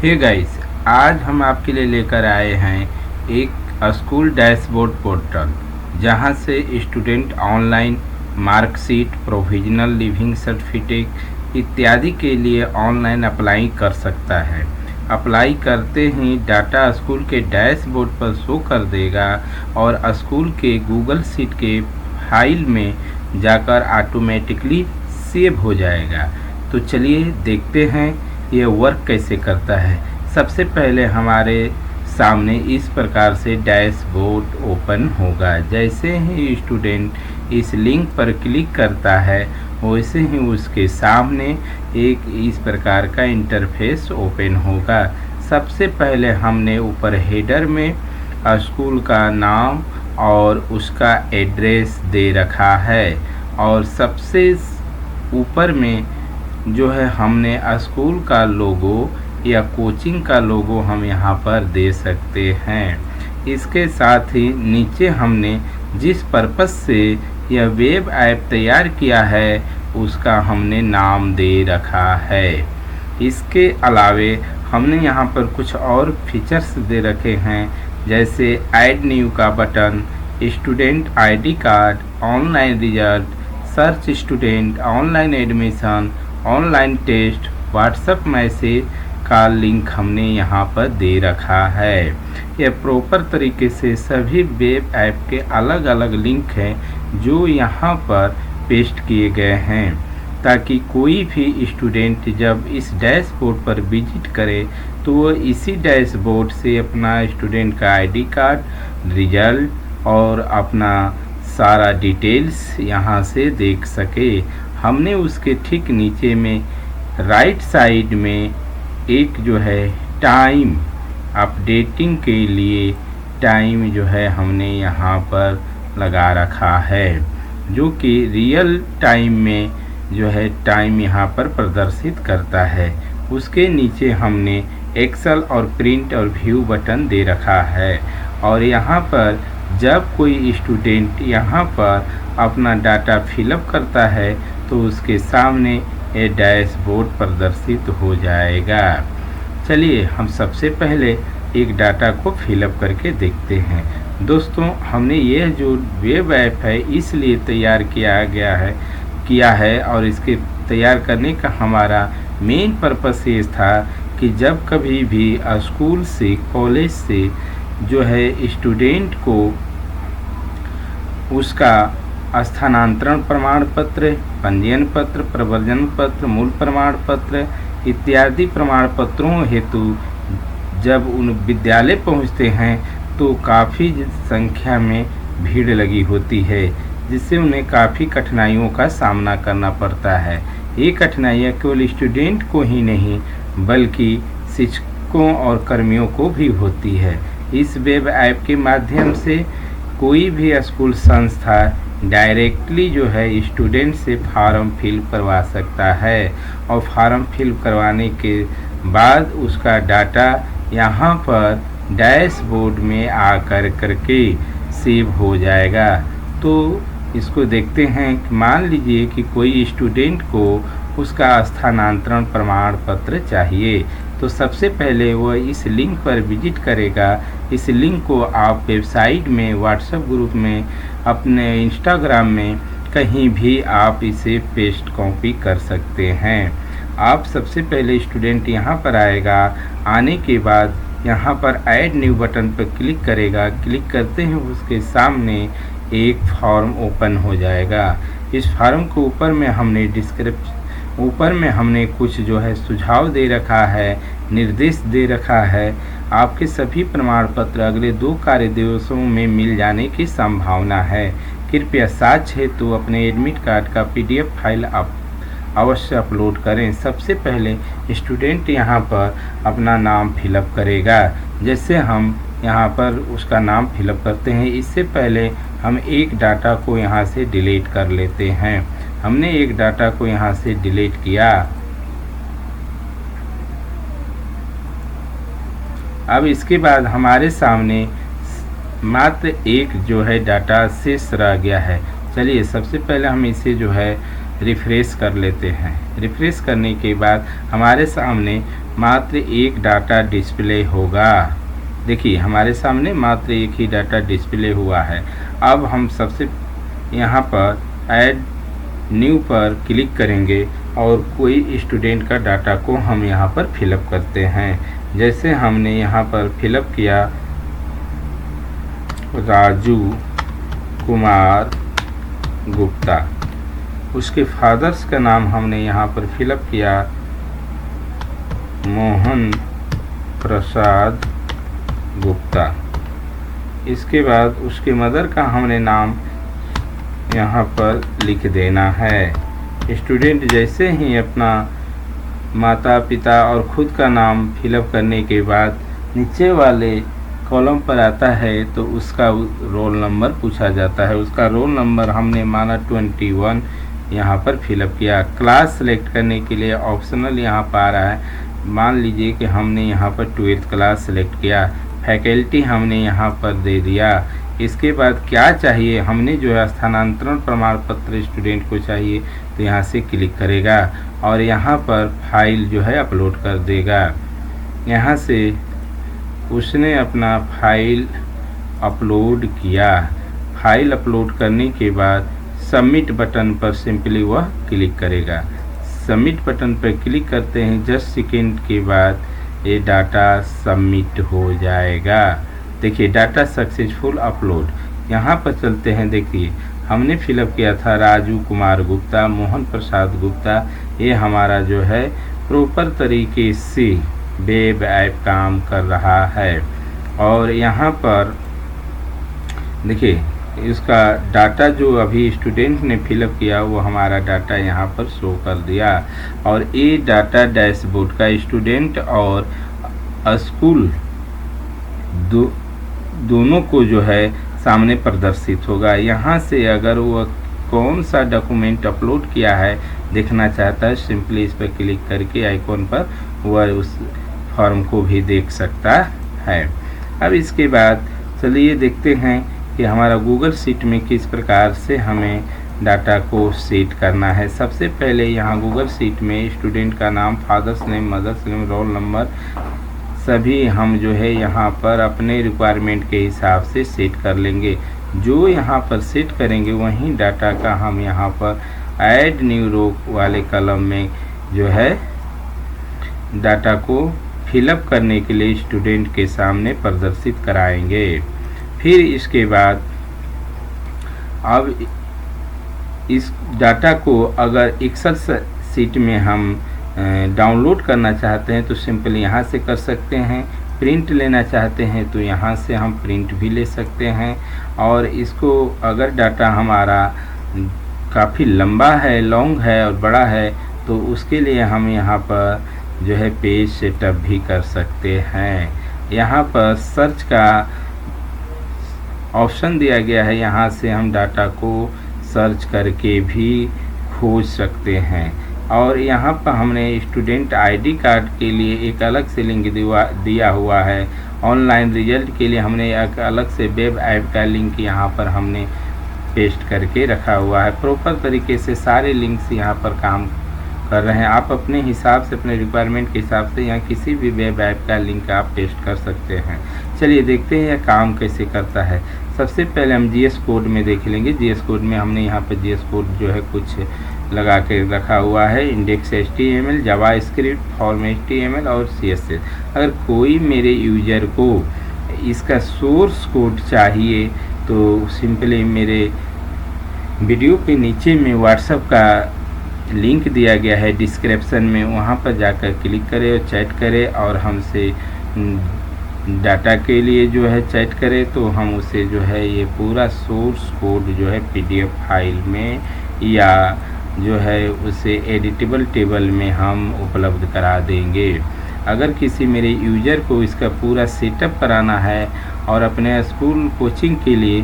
Hey guys, आज हम आपके लिए लेकर आए हैं एक स्कूल डैशबोर्ड पोर्टल जहां से student online marksheet, provisional leaving certificate इत्यादि के लिए ऑनलाइन अप्लाई कर सकता है। अप्लाई करते ही डाटा स्कूल के डैशबोर्ड पर शो कर देगा और स्कूल के गूगल शीट के फाइल में जाकर ऑटोमेटिकली सेव हो जाएगा। तो चलिए देखते हैं ये वर्क कैसे करता है। सबसे पहले हमारे सामने इस प्रकार से डैशबोर्ड ओपन होगा। जैसे ही स्टूडेंट इस लिंक पर क्लिक करता है वैसे ही उसके सामने एक इस प्रकार का इंटरफेस ओपन होगा। सबसे पहले हमने ऊपर हेडर में स्कूल का नाम और उसका एड्रेस दे रखा है और सबसे ऊपर में जो है हमने स्कूल का लोगो या कोचिंग का लोगो हम यहाँ पर दे सकते हैं। इसके साथ ही नीचे हमने जिस पर्पस से यह वेब ऐप तैयार किया है उसका हमने नाम दे रखा है। इसके अलावे हमने यहाँ पर कुछ और फीचर्स दे रखे हैं, जैसे ऐड न्यू का button, student ID card, online result, search student, online admission, online test, WhatsApp message का लिंक हमने यहाँ पर दे रखा है। यह प्रॉपर तरीके से सभी वेब ऐप के अलग अलग लिंक हैं जो यहाँ पर पेस्ट किए गए हैं, ताकि कोई भी स्टूडेंट जब इस डैशबोर्ड पर विजिट करे तो वो इसी डैशबोर्ड से अपना स्टूडेंट का आईडी कार्ड, रिजल्ट और अपना सारा डिटेल्स यहाँ से देख सके। हमने उसके ठीक नीचे में राइट साइड में एक जो है टाइम अपडेटिंग के लिए टाइम जो है हमने यहाँ पर लगा रखा है, जो कि रियल टाइम में जो है टाइम यहाँ पर प्रदर्शित करता है। उसके नीचे हमने एक्सेल और प्रिंट और व्यू बटन दे रखा है और यहाँ पर जब कोई स्टूडेंट यहाँ पर अपना डाटा फिलअप करता है तो उसके सामने ये डैशबोर्ड प्रदर्शित हो जाएगा। चलिए हम सबसे पहले एक डाटा को फिलअप करके देखते हैं। दोस्तों, हमने ये जो वेब ऐप है इसलिए तैयार किया है और इसके तैयार करने का हमारा मेन पर्पस ये था कि जब कभी भी स्कूल से, कॉलेज से जो है स्टूडेंट को उसका स्थानांतरण प्रमाण पत्र, पंजीयन पत्र, प्रवर्जन पत्र, मूल प्रमाण पत्र इत्यादि प्रमाण पत्रों हेतु जब उन विद्यालय पहुंचते हैं तो काफ़ी संख्या में भीड़ लगी होती है, जिससे उन्हें काफ़ी कठिनाइयों का सामना करना पड़ता है। ये कठिनाइयाँ केवल स्टूडेंट को ही नहीं बल्कि शिक्षकों और कर्मियों को भी होती है। इस वेब ऐप के माध्यम से कोई भी स्कूल संस्था डायरेक्टली जो है स्टूडेंट से फॉर्म फिल करवा सकता है और फॉर्म फिल करवाने के बाद उसका डाटा यहाँ पर डैशबोर्ड में आकर करके सेव हो जाएगा। तो इसको देखते हैं कि मान लीजिए कि कोई स्टूडेंट को उसका स्थानांतरण प्रमाण पत्र चाहिए, तो सबसे पहले वह इस लिंक पर विजिट करेगा। इस लिंक को आप वेबसाइट में, व्हाट्सएप ग्रुप में, अपने इंस्टाग्राम में कहीं भी आप इसे पेस्ट कॉपी कर सकते हैं। आप सबसे पहले स्टूडेंट यहाँ पर आएगा, आने के बाद यहाँ पर ऐड न्यू बटन पर क्लिक करेगा। क्लिक करते ही उसके सामने एक फॉर्म ओपन हो जाएगा। इस फॉर्म के ऊपर में हमने कुछ जो है सुझाव दे रखा है, निर्देश दे रखा है। आपके सभी प्रमाण पत्र अगले 2 कार्य दिवसों में मिल जाने की संभावना है। कृपया साक्ष्य हेतु अपने एडमिट कार्ड का PDF फाइल अवश्य अपलोड करें। सबसे पहले स्टूडेंट यहाँ पर अपना नाम फिलअप करेगा। जैसे हम यहाँ पर उसका नाम फिलअप करते हैं, इससे पहले हम एक डाटा को यहाँ से डिलीट कर लेते हैं। हमने एक डाटा को यहाँ से डिलीट किया। अब इसके बाद हमारे सामने मात्र एक जो है डाटा शेष रह गया है। चलिए सबसे पहले हम इसे जो है रिफ़्रेश कर लेते हैं। रिफ़्रेश करने के बाद हमारे सामने मात्र एक डाटा डिस्प्ले होगा। देखिए हमारे सामने मात्र एक ही डाटा डिस्प्ले हुआ है। अब हम सबसे यहाँ पर ऐड न्यू पर क्लिक करेंगे और कोई स्टूडेंट का डाटा को हम यहाँ पर फिलअप करते हैं। जैसे हमने यहाँ पर फिलअप किया राजू कुमार गुप्ता, उसके फादर्स का नाम हमने यहाँ पर फिलअप किया मोहन प्रसाद गुप्ता। इसके बाद उसके मदर का हमने नाम यहाँ पर लिख देना है। स्टूडेंट जैसे ही अपना माता पिता और खुद का नाम फिलअप करने के बाद नीचे वाले कॉलम पर आता है तो उसका रोल नंबर पूछा जाता है। उसका रोल नंबर हमने माना 21 यहाँ पर फिलअप किया। क्लास सेलेक्ट करने के लिए ऑप्शनल यहाँ पर आ रहा है। मान लीजिए कि हमने यहाँ पर 12th क्लास सेलेक्ट किया। फैकल्टी हमने यहाँ पर दे दिया। इसके बाद क्या चाहिए, हमने जो है स्थानांतरण प्रमाण पत्र स्टूडेंट को चाहिए तो यहाँ से क्लिक करेगा और यहाँ पर फाइल जो है अपलोड कर देगा। यहाँ से उसने अपना फाइल अपलोड किया। फाइल अपलोड करने के बाद सबमिट बटन पर सिंपली वह क्लिक करेगा। सबमिट बटन पर क्लिक करते हैं, जस्ट सेकेंड के बाद ये डाटा सबमिट हो जाएगा। देखिए डाटा सक्सेसफुल अपलोड। यहाँ पर चलते हैं। देखिए हमने फिलअप किया था राजू कुमार गुप्ता, मोहन प्रसाद गुप्ता। ये हमारा जो है प्रॉपर तरीके से वेब ऐप काम कर रहा है। और यहाँ पर देखिए इसका डाटा जो अभी स्टूडेंट ने फिलअप किया वो हमारा डाटा यहाँ पर शो कर दिया। और ये डाटा डैशबोर्ड का स्टूडेंट और स्कूल दोनों को जो है सामने प्रदर्शित होगा। यहाँ से अगर वह कौन सा डॉक्यूमेंट अपलोड किया है देखना चाहता है, सिंपली इस पर क्लिक करके आइकॉन पर वह उस फॉर्म को भी देख सकता है। अब इसके बाद चलिए देखते हैं कि हमारा गूगल शीट में किस प्रकार से हमें डाटा को सेट करना है। सबसे पहले यहाँ गूगल शीट में स्टूडेंट का नाम, father's name, mother's name, roll number सभी हम जो है यहाँ पर अपने रिक्वायरमेंट के हिसाब से सेट कर लेंगे। जो यहाँ पर सेट करेंगे वहीं डाटा का हम यहाँ पर ऐड न्यू रो वाले कॉलम में जो है डाटा को फिलअप करने के लिए स्टूडेंट के सामने प्रदर्शित कराएंगे। फिर इसके बाद अब इस डाटा को अगर एक्सेल शीट में हम डाउनलोड करना चाहते हैं तो सिंपली यहाँ से कर सकते हैं। प्रिंट लेना चाहते हैं तो यहाँ से हम प्रिंट भी ले सकते हैं। और इसको अगर डाटा हमारा काफ़ी लंबा है, लॉन्ग है और बड़ा है तो उसके लिए हम यहाँ पर जो है पेज सेटअप भी कर सकते हैं। यहाँ पर सर्च का ऑप्शन दिया गया है। यहाँ से हम डाटा को सर्च करके भी खोज सकते हैं। और यहाँ पर हमने स्टूडेंट आईडी कार्ड के लिए एक अलग से लिंक दिया हुआ है। ऑनलाइन रिजल्ट के लिए हमने एक अलग से वेब ऐप का लिंक यहाँ पर हमने पेस्ट करके रखा हुआ है। प्रॉपर तरीके से सारे लिंक्स यहाँ पर काम कर रहे हैं। आप अपने हिसाब से, अपने रिक्वायरमेंट के हिसाब से यहाँ किसी भी वेब ऐप का लिंक आप पेस्ट कर सकते हैं। चलिए देखते हैं यह काम कैसे करता है। सबसे पहले हम जीएस कोड में देख लेंगे। जीएस कोड में हमने यहाँ पर जीएस कोड जो है कुछ लगा के रखा हुआ है। Index HTML, JavaScript, form HTML और CSS। अगर कोई मेरे यूजर को इसका सोर्स कोड चाहिए तो सिंपली मेरे वीडियो के नीचे में व्हाट्सएप का लिंक दिया गया है डिस्क्रिप्शन में, वहाँ पर जाकर क्लिक करें और चैट करें और हमसे डाटा के लिए जो है चैट करें तो हम उसे जो है ये पूरा सोर्स कोड जो है PDF फाइल में या जो है उसे एडिटेबल टेबल में हम उपलब्ध करा देंगे। अगर किसी मेरे यूज़र को इसका पूरा सेटअप कराना है और अपने स्कूल कोचिंग के लिए